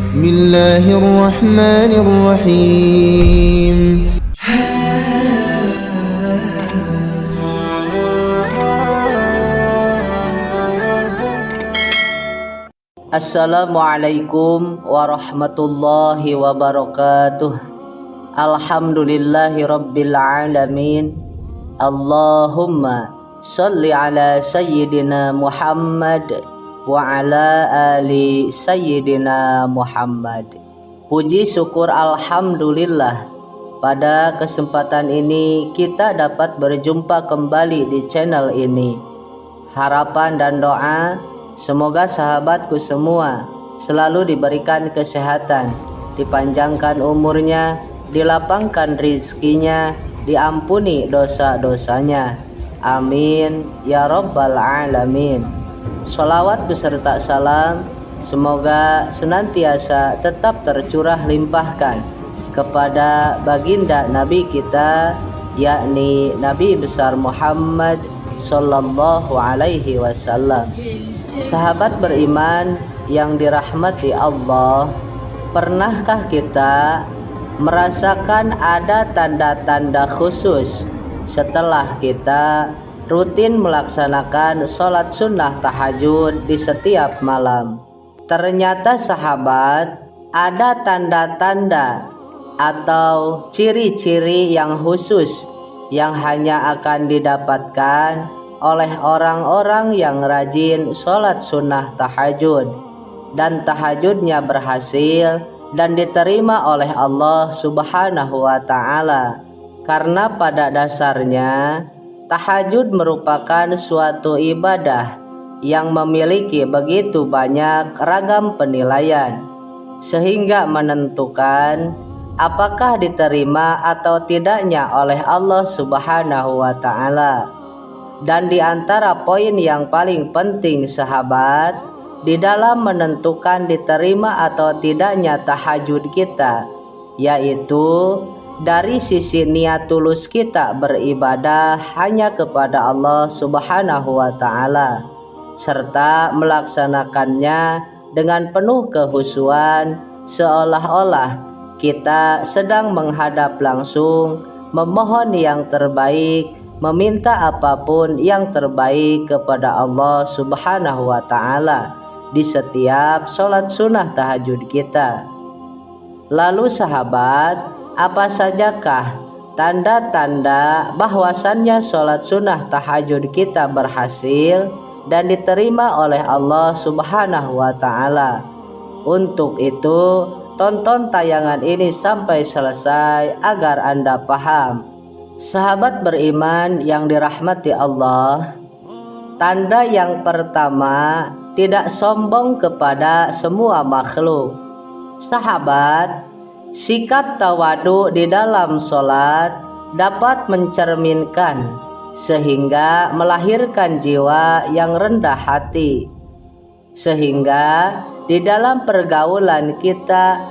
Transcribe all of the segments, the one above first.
Bismillahirrahmanirrahim. Assalamualaikum warahmatullahi wabarakatuh. Alhamdulillahi rabbil alamin. Allahumma salli ala sayyidina Muhammad wa ala ali sayyidina Muhammad. Puji syukur alhamdulillah, pada kesempatan ini kita dapat berjumpa kembali di channel ini. Harapan dan doa, semoga sahabatku semua selalu diberikan kesehatan, dipanjangkan umurnya, dilapangkan rizkinya, diampuni dosa-dosanya. Amin ya rabbal alamin. Sholawat beserta salam semoga senantiasa tetap tercurah limpahkan kepada baginda Nabi kita, yakni Nabi besar Muhammad sallallahu alaihi wasallam. Sahabat beriman yang dirahmati Allah, pernahkah kita merasakan ada tanda-tanda khusus setelah kita rutin melaksanakan sholat sunnah tahajud di setiap malam? Ternyata sahabat, ada tanda-tanda atau ciri-ciri yang khusus yang hanya akan didapatkan oleh orang-orang yang rajin sholat sunnah tahajud dan tahajudnya berhasil dan diterima oleh Allah Subhanahu wa Ta'ala. Karena pada dasarnya tahajud merupakan suatu ibadah yang memiliki begitu banyak ragam penilaian, sehingga menentukan apakah diterima atau tidaknya oleh Allah Subhanahu wa Ta'ala. Dan di antara poin yang paling penting sahabat, di dalam menentukan diterima atau tidaknya tahajud kita, yaitu dari sisi niat tulus kita beribadah hanya kepada Allah Subhanahu wa Ta'ala, serta melaksanakannya dengan penuh kehusuan, seolah-olah kita sedang menghadap langsung, memohon yang terbaik, meminta apapun yang terbaik kepada Allah Subhanahu wa Ta'ala di setiap sholat sunnah tahajud kita. Lalu sahabat, apa sajakah tanda-tanda bahwasannya sholat sunnah tahajud kita berhasil dan diterima oleh Allah Subhanahu wa Ta'ala? Untuk itu, tonton tayangan ini sampai selesai agar Anda paham. Sahabat beriman yang dirahmati Allah, tanda yang pertama, tidak sombong kepada semua makhluk. Sahabat, sikap tawadu di dalam sholat dapat mencerminkan sehingga melahirkan jiwa yang rendah hati, sehingga di dalam pergaulan kita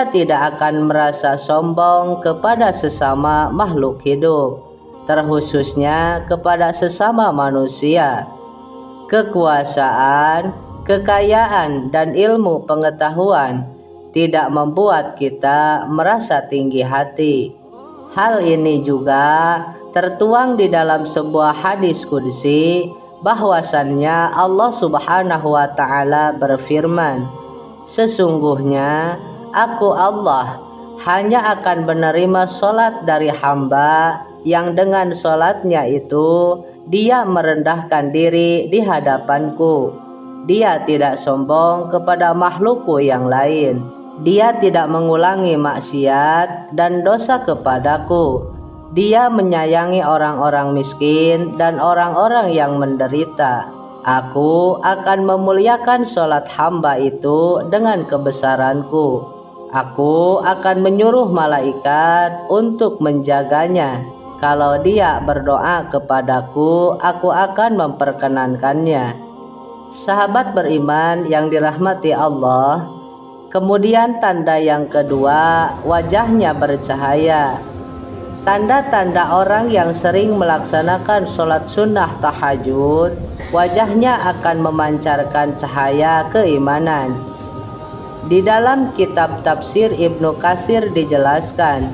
tidak akan merasa sombong kepada sesama makhluk hidup, terkhususnya kepada sesama manusia. Kekuasaan, kekayaan, dan ilmu pengetahuan tidak membuat kita merasa tinggi hati. Hal ini juga tertuang di dalam sebuah hadis qudsi, bahwasannya Allah Subhanahu wa Ta'ala berfirman, sesungguhnya Aku Allah hanya akan menerima sholat dari hamba yang dengan sholatnya itu dia merendahkan diri di hadapanku. Dia tidak sombong kepada makhlukku yang lain. Dia tidak mengulangi maksiat dan dosa kepadaku. Dia menyayangi orang-orang miskin dan orang-orang yang menderita. Aku akan memuliakan sholat hamba itu dengan kebesaranku. Aku akan menyuruh malaikat untuk menjaganya. Kalau dia berdoa kepadaku, aku akan memperkenankannya. Sahabat beriman yang dirahmati Allah, kemudian tanda yang kedua, wajahnya bercahaya. Tanda-tanda orang yang sering melaksanakan sholat sunnah tahajud, wajahnya akan memancarkan cahaya keimanan. Di dalam kitab tafsir Ibnu Katsir dijelaskan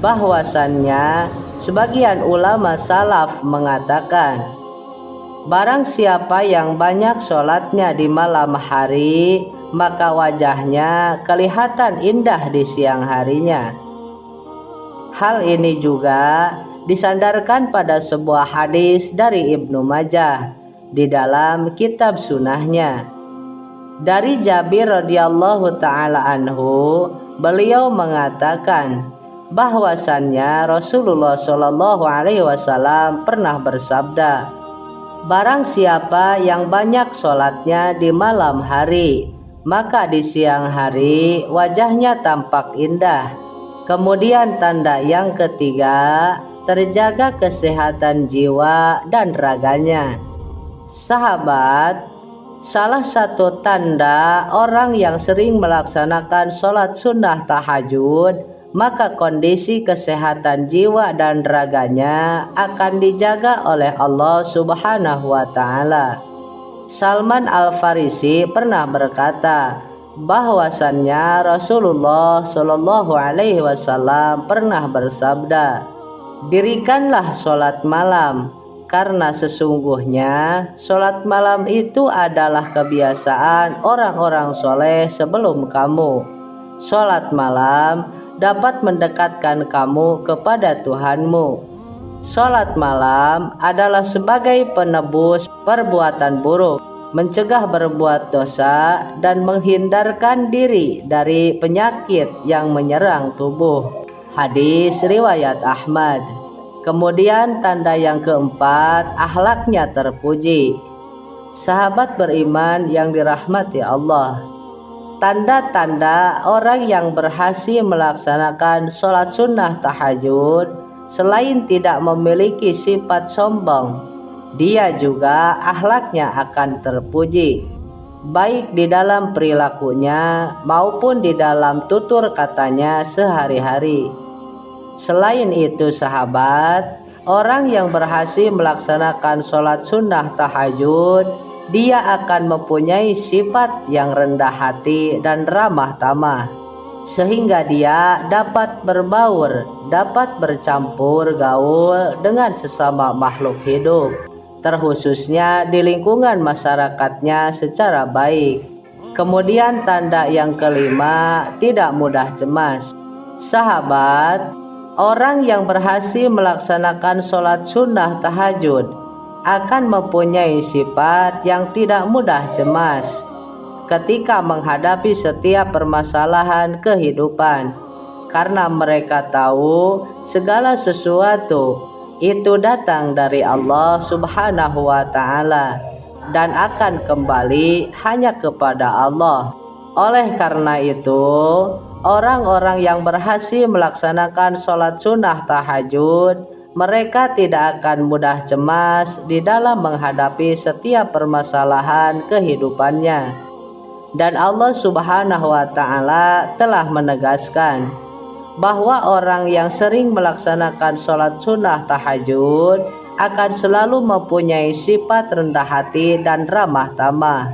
bahwasannya sebagian ulama salaf mengatakan, barang siapa yang banyak sholatnya di malam hari, maka wajahnya kelihatan indah di siang harinya. Hal ini juga disandarkan pada sebuah hadis dari Ibnu Majah di dalam kitab sunahnya. Dari Jabir radhiyallahu taala anhu, beliau mengatakan bahwasannya Rasulullah shallallahu alaihi wasallam pernah bersabda, barang siapa yang banyak sholatnya di malam hari, maka di siang hari wajahnya tampak indah. Kemudian tanda yang ketiga, terjaga kesehatan jiwa dan raganya. Sahabat, salah satu tanda orang yang sering melaksanakan sholat sunnah tahajud, maka kondisi kesehatan jiwa dan raganya akan dijaga oleh Allah Subhanahu wa Ta'ala. Salman Al-Farisi pernah berkata bahwasannya Rasulullah Shallallahu Alaihi Wasallam pernah bersabda, dirikanlah sholat malam, karena sesungguhnya sholat malam itu adalah kebiasaan orang-orang soleh sebelum kamu. Sholat malam dapat mendekatkan kamu kepada Tuhanmu. Sholat malam adalah sebagai penebus perbuatan buruk, mencegah berbuat dosa, dan menghindarkan diri dari penyakit yang menyerang tubuh. Hadis riwayat Ahmad. Kemudian tanda yang keempat, akhlaknya terpuji. Sahabat beriman yang dirahmati Allah, tanda-tanda orang yang berhasil melaksanakan sholat sunnah tahajud, selain tidak memiliki sifat sombong, dia juga akhlaknya akan terpuji, baik di dalam perilakunya maupun di dalam tutur katanya sehari-hari. Selain itu sahabat, orang yang berhasil melaksanakan sholat sunnah tahajud, dia akan mempunyai sifat yang rendah hati dan ramah tamah, sehingga dia dapat berbaur, dapat bercampur gaul dengan sesama makhluk hidup, terkhususnya di lingkungan masyarakatnya secara baik. Kemudian tanda yang kelima, tidak mudah cemas. Sahabat, orang yang berhasil melaksanakan sholat sunnah tahajud akan mempunyai sifat yang tidak mudah cemas ketika menghadapi setiap permasalahan kehidupan, karena mereka tahu segala sesuatu itu datang dari Allah Subhanahu wa Ta'ala dan akan kembali hanya kepada Allah. Oleh karena itu, orang-orang yang berhasil melaksanakan sholat sunnah tahajud, mereka tidak akan mudah cemas di dalam menghadapi setiap permasalahan kehidupannya. Dan Allah Subhanahu wa Ta'ala telah menegaskan bahwa orang yang sering melaksanakan sholat sunnah tahajud akan selalu mempunyai sifat rendah hati dan ramah tamah,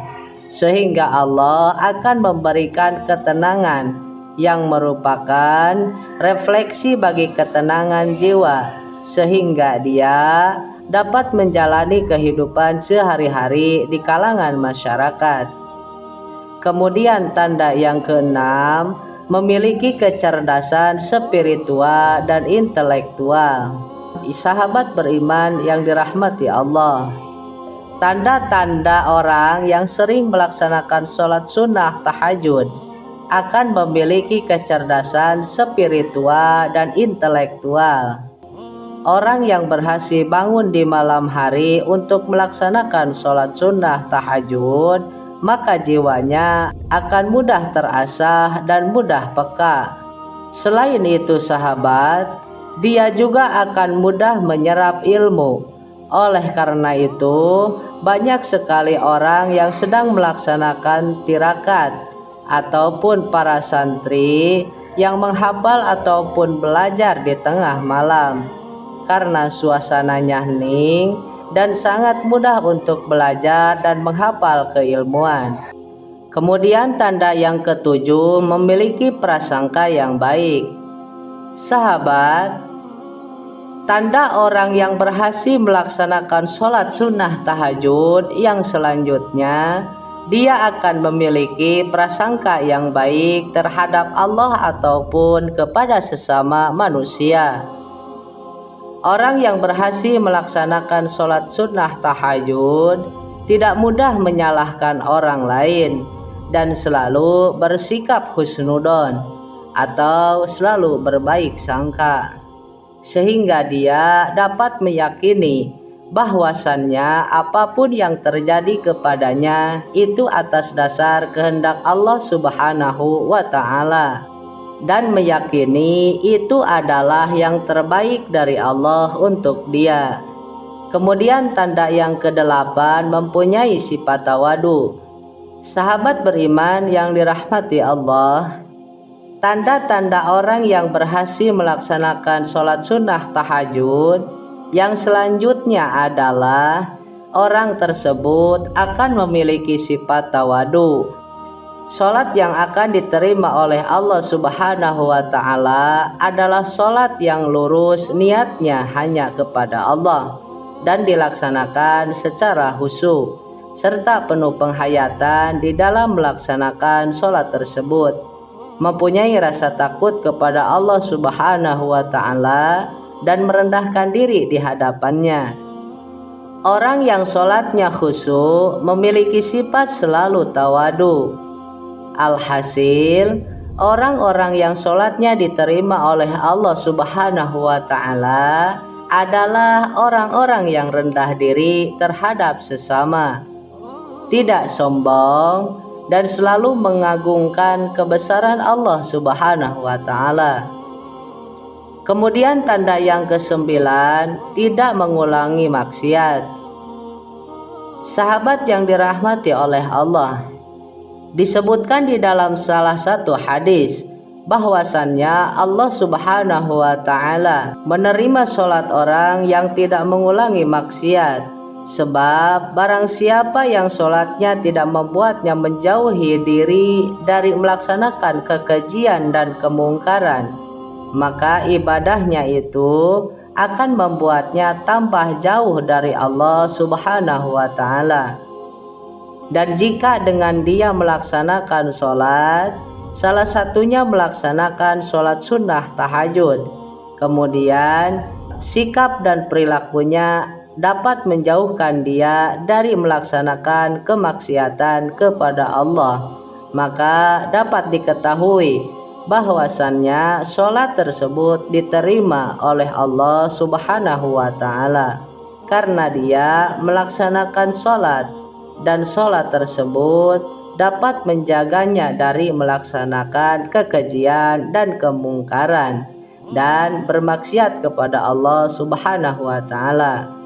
sehingga Allah akan memberikan ketenangan yang merupakan refleksi bagi ketenangan jiwa, sehingga dia dapat menjalani kehidupan sehari-hari di kalangan masyarakat. Kemudian tanda yang keenam, memiliki kecerdasan spiritual dan intelektual. Sahabat beriman yang dirahmati Allah, tanda-tanda orang yang sering melaksanakan sholat sunnah tahajud akan memiliki kecerdasan spiritual dan intelektual. Orang yang berhasil bangun di malam hari untuk melaksanakan sholat sunnah tahajud, maka jiwanya akan mudah terasah dan mudah peka. Selain itu sahabat, dia juga akan mudah menyerap ilmu. Oleh karena itu, banyak sekali orang yang sedang melaksanakan tirakat ataupun para santri yang menghafal ataupun belajar di tengah malam, karena suasananya hening dan sangat mudah untuk belajar dan menghafal keilmuan. Kemudian tanda yang ketujuh, memiliki prasangka yang baik. Sahabat, tanda orang yang berhasil melaksanakan sholat sunnah tahajud yang selanjutnya, dia akan memiliki prasangka yang baik terhadap Allah ataupun kepada sesama manusia. Orang yang berhasil melaksanakan sholat sunnah tahajud tidak mudah menyalahkan orang lain dan selalu bersikap husnudon atau selalu berbaik sangka, sehingga dia dapat meyakini bahwasannya apapun yang terjadi kepadanya itu atas dasar kehendak Allah Subhanahu wa Ta'ala, dan meyakini itu adalah yang terbaik dari Allah untuk dia. Kemudian tanda yang kedelapan, mempunyai sifat tawadu. Sahabat beriman yang dirahmati Allah, tanda-tanda orang yang berhasil melaksanakan sholat sunnah tahajud yang selanjutnya adalah orang tersebut akan memiliki sifat tawadu. Sholat yang akan diterima oleh Allah Subhanahu wa Ta'ala adalah sholat yang lurus niatnya hanya kepada Allah dan dilaksanakan secara khusyuk serta penuh penghayatan di dalam melaksanakan sholat tersebut, mempunyai rasa takut kepada Allah Subhanahu wa Ta'ala dan merendahkan diri di hadapannya. Orang yang sholatnya khusyuk memiliki sifat selalu tawadu. Alhasil, orang-orang yang sholatnya diterima oleh Allah Subhanahu wa Ta'ala adalah orang-orang yang rendah diri terhadap sesama, tidak sombong, dan selalu mengagungkan kebesaran Allah Subhanahu wa Ta'ala. Kemudian tanda yang kesembilan, tidak mengulangi maksiat. Sahabat yang dirahmati oleh Allah, disebutkan di dalam salah satu hadis bahwasannya Allah Subhanahu wa Ta'ala menerima sholat orang yang tidak mengulangi maksiat. Sebab barang siapa yang sholatnya tidak membuatnya menjauhi diri dari melaksanakan kekejian dan kemungkaran, maka ibadahnya itu akan membuatnya tambah jauh dari Allah Subhanahu wa Ta'ala. Dan jika dengan dia melaksanakan sholat, salah satunya melaksanakan sholat sunnah tahajud, kemudian sikap dan perilakunya dapat menjauhkan dia dari melaksanakan kemaksiatan kepada Allah, maka dapat diketahui bahwasannya sholat tersebut diterima oleh Allah Subhanahu wa Ta'ala karena dia melaksanakan sholat, dan sholat tersebut dapat menjaganya dari melaksanakan kekejian dan kemungkaran dan bermaksiat kepada Allah Subhanahu wa Ta'ala.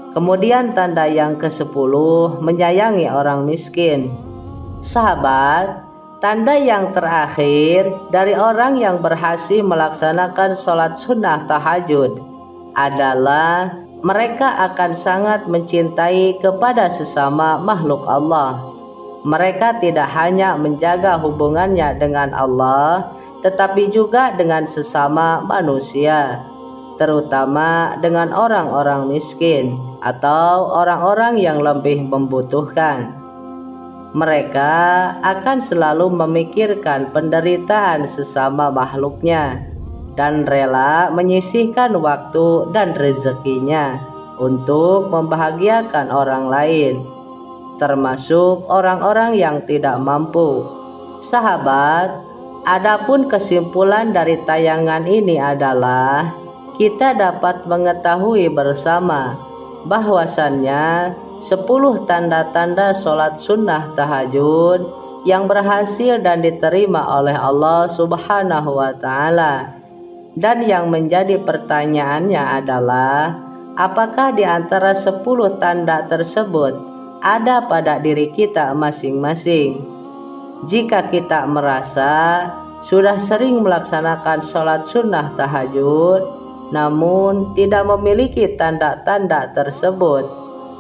Kemudian tanda yang ke-10, menyayangi orang miskin. Sahabat, tanda yang terakhir dari orang yang berhasil melaksanakan sholat sunnah tahajud adalah mereka akan sangat mencintai kepada sesama makhluk Allah. Mereka tidak hanya menjaga hubungannya dengan Allah, tetapi juga dengan sesama manusia, terutama dengan orang-orang miskin atau orang-orang yang lebih membutuhkan. Mereka akan selalu memikirkan penderitaan sesama makhluknya dan rela menyisihkan waktu dan rezekinya untuk membahagiakan orang lain, termasuk orang-orang yang tidak mampu. Sahabat, adapun kesimpulan dari tayangan ini adalah kita dapat mengetahui bersama bahwasannya 10 tanda-tanda sholat sunnah tahajud yang berhasil dan diterima oleh Allah Subhanahu wa Ta'ala. Dan yang menjadi pertanyaannya adalah, apakah di antara 10 tanda tersebut ada pada diri kita masing-masing? Jika kita merasa sudah sering melaksanakan sholat sunnah tahajud namun tidak memiliki tanda-tanda tersebut,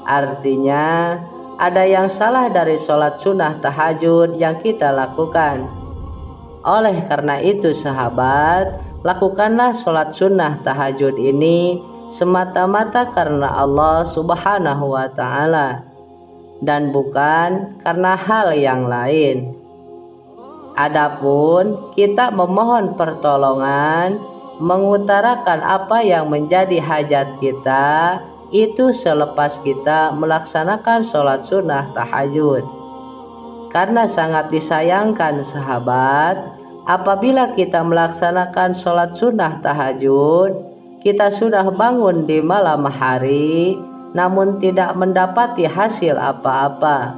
artinya ada yang salah dari sholat sunnah tahajud yang kita lakukan. Oleh karena itu sahabat, lakukanlah sholat sunnah tahajud ini semata-mata karena Allah Subhanahu wa Ta'ala dan bukan karena hal yang lain. Adapun kita memohon pertolongan, mengutarakan apa yang menjadi hajat kita, itu selepas kita melaksanakan sholat sunnah tahajud. Karena sangat disayangkan sahabat, apabila kita melaksanakan sholat sunnah tahajud, kita sudah bangun di malam hari, namun tidak mendapati hasil apa-apa.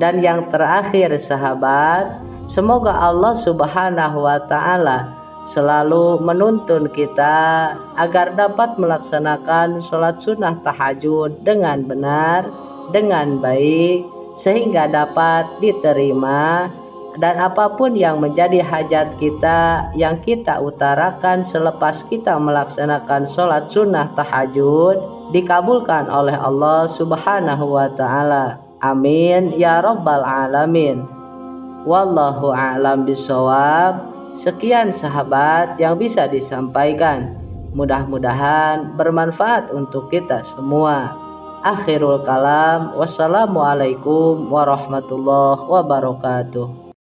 Dan yang terakhir sahabat, semoga Allah Subhanahu wa Ta'ala selalu menuntun kita agar dapat melaksanakan sholat sunnah tahajud dengan benar, dengan baik, sehingga dapat diterima, dan apapun yang menjadi hajat kita yang kita utarakan selepas kita melaksanakan sholat sunnah tahajud dikabulkan oleh Allah Subhanahu wa Ta'ala. Amin ya rabbal alamin. Wallahu a'lam bishawab. Sekian sahabat yang bisa disampaikan, mudah-mudahan bermanfaat untuk kita semua. Akhirul kalam, wassalamualaikum warahmatullahi wabarakatuh.